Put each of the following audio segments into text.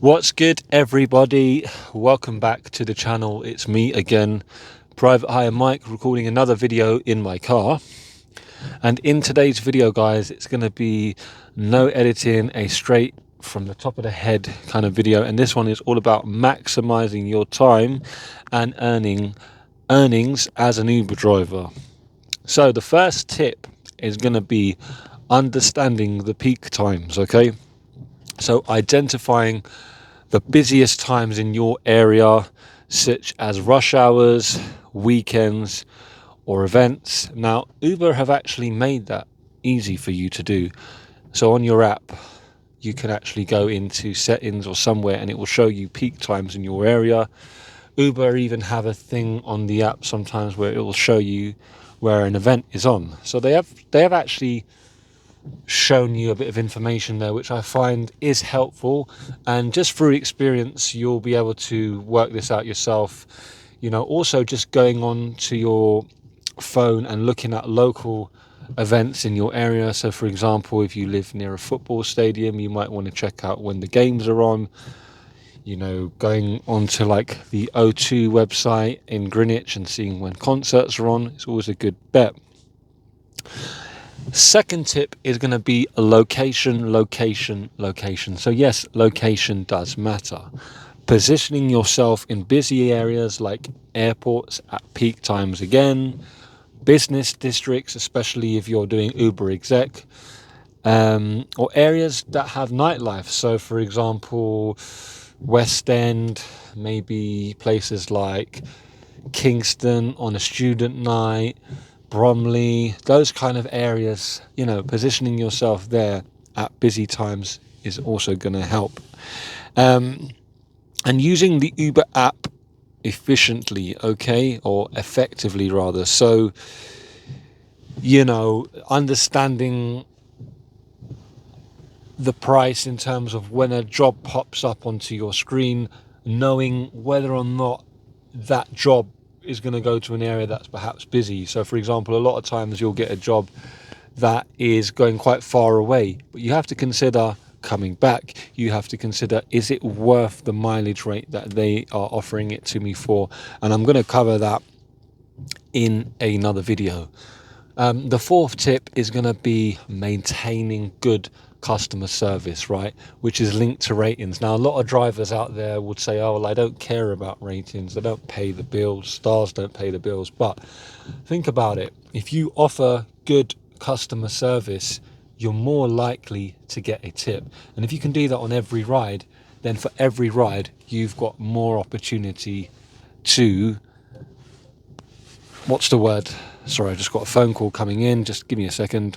What's good, everybody? Welcome back to the channel. It's me again, Private Hire Mike, recording another video in my car. And in today's video, guys, it's going to be no editing, a straight from the top of the head kind of video. And this one is all about maximizing your time and earnings as an Uber driver. So the first tip is going to be understanding the peak times, okay? So identifying the busiest times in your area, such as rush hours, weekends, or events. Now, Uber have actually made that easy for you to do. So on your app, you can actually go into settings or somewhere and it will show you peak times in your area. Uber even have a thing on the app sometimes where it will show you where an event is on. So they have actually shown you a bit of information there, which I find is helpful, and just through experience you'll be able to work this out yourself. Also just going on to your phone and looking at local events in your area. So for example, if you live near a football stadium, you might want to check out when the games are on. Going onto like the O2 website in Greenwich and seeing when concerts are on, it's always a good bet. Second tip is going to be location. So yes, location does matter. Positioning yourself in busy areas like airports at peak times again, business districts, especially if you're doing Uber exec, or areas that have nightlife. So for example, West End, maybe places like Kingston on a student night, Bromley, those kind of areas. Positioning yourself there at busy times is also going to help. And using the Uber app efficiently, or effectively rather. So, understanding the price in terms of when a job pops up onto your screen, knowing whether or not that job is going to go to an area that's perhaps busy. So for example, a lot of times you'll get a job that is going quite far away, but you have to consider coming back. You have to consider, is it worth the mileage rate that they are offering it to me for? And I'm going to cover that in another video. The fourth tip is going to be maintaining good customer service, right, which is linked to ratings. Now, a lot of drivers out there would say, oh, well, I don't care about ratings, they don't pay the bills, stars don't pay the bills. But think about it. If you offer good customer service, you're more likely to get a tip. And if you can do that on every ride, then for every ride you've got more opportunity to, sorry, I just got a phone call coming in, just give me a second.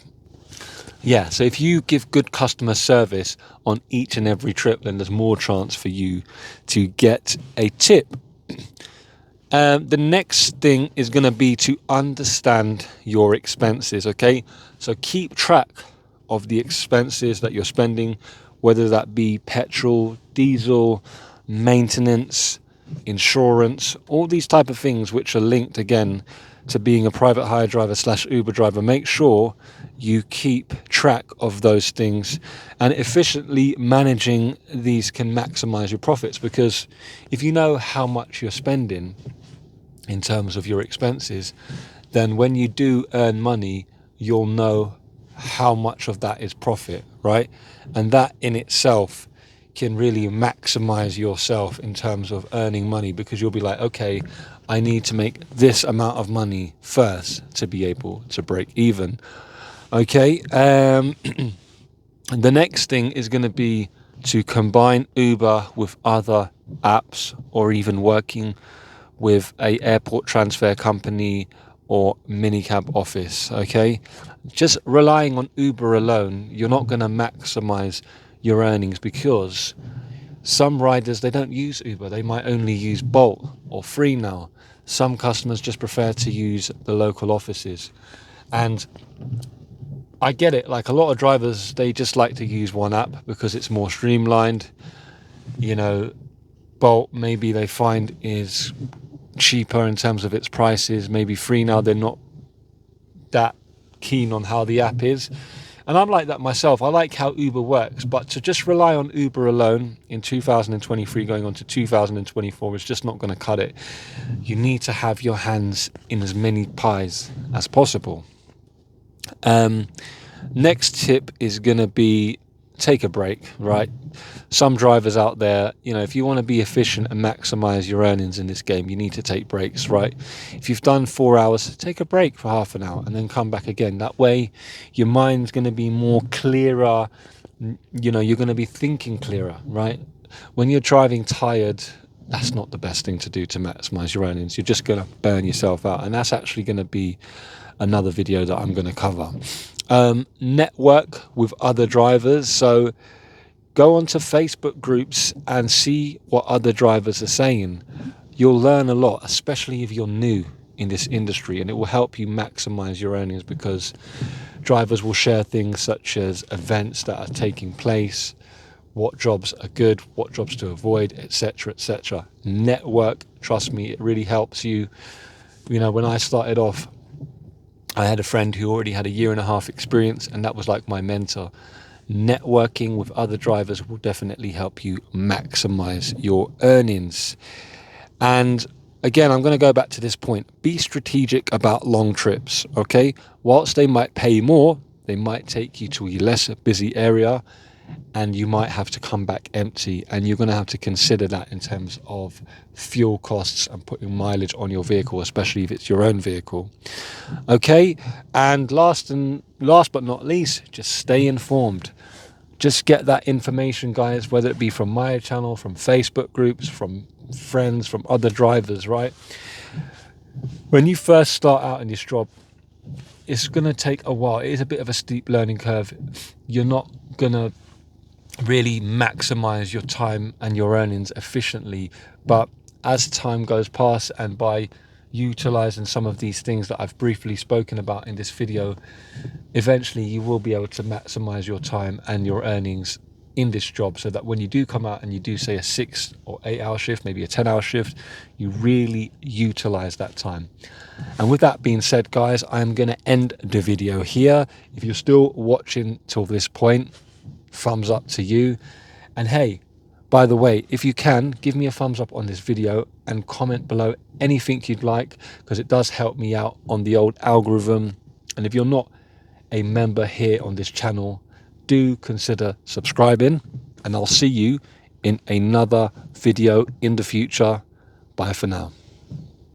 Yeah, so if you give good customer service on each and every trip, then there's more chance for you to get a tip. The next thing is going to be to understand your expenses, okay? So keep track of the expenses that you're spending, whether that be petrol, diesel, maintenance, insurance, all these type of things which are linked again to being a private hire driver / Uber driver. Make sure you keep track of those things, and efficiently managing these can maximize your profits, because if you know how much you're spending in terms of your expenses, then when you do earn money, you'll know how much of that is profit, right? And that in itself can really maximize yourself in terms of earning money, because you'll be like, okay, I need to make this amount of money first to be able to break even. Okay. The next thing is going to be to combine Uber with other apps, or even working with a airport transfer company or minicab office. Okay, just relying on Uber alone, you're not going to maximize your earnings, because some riders, they don't use Uber, they might only use Bolt or Free Now. Some customers just prefer to use the local offices, and I get it. Like, a lot of drivers, they just like to use one app because it's more streamlined. Bolt, maybe they find, is cheaper in terms of its prices. Maybe Free Now, they're not that keen on how the app is. And I'm like that myself. I like how Uber works, but to just rely on Uber alone in 2023 going on to 2024 is just not going to cut it. You need to have your hands in as many pies as possible. Next tip is going to be take a break, right? Some drivers out there, if you want to be efficient and maximize your earnings in this game, you need to take breaks, right? If you've done 4 hours, take a break for half an hour and then come back again. That way your mind's going to be more clearer. You're going to be thinking clearer, right? When you're driving tired, that's not the best thing to do to maximize your earnings. You're just going to burn yourself out, and that's actually going to be another video that I'm going to cover. Network with other drivers. So go onto Facebook groups and see what other drivers are saying. You'll learn a lot, especially if you're new in this industry, and it will help you maximize your earnings, because drivers will share things such as events that are taking place, what jobs are good, what jobs to avoid, etc., etc. Network, trust me, it really helps you. When I started off, I had a friend who already had 1.5 years experience, and that was like my mentor. Networking with other drivers will definitely help you maximize your earnings. And again, I'm going to go back to this point. Be strategic about long trips, okay? Whilst they might pay more, they might take you to a less busy area, and you might have to come back empty, and you're going to have to consider that in terms of fuel costs and putting mileage on your vehicle, especially if it's your own vehicle. Okay, and last but not least, just stay informed. Just get that information, guys, whether it be from my channel, from Facebook groups, from friends, from other drivers, right? When you first start out in this job, it's going to take a while. It is a bit of a steep learning curve. You're not going to really maximize your time and your earnings efficiently, but as time goes past, and by utilizing some of these things that I've briefly spoken about in this video, eventually you will be able to maximize your time and your earnings in this job, so that when you do come out and you do say a 6 or 8 hour shift, maybe a 10-hour shift, you really utilize that time. And with that being said, guys, I'm going to end the video here. If you're still watching till this point, thumbs up to you. And hey, by the way, if you can, give me a thumbs up on this video and comment below anything you'd like, because it does help me out on the old algorithm. And if you're not a member here on this channel, do consider subscribing, and I'll see you in another video in the future. Bye for now.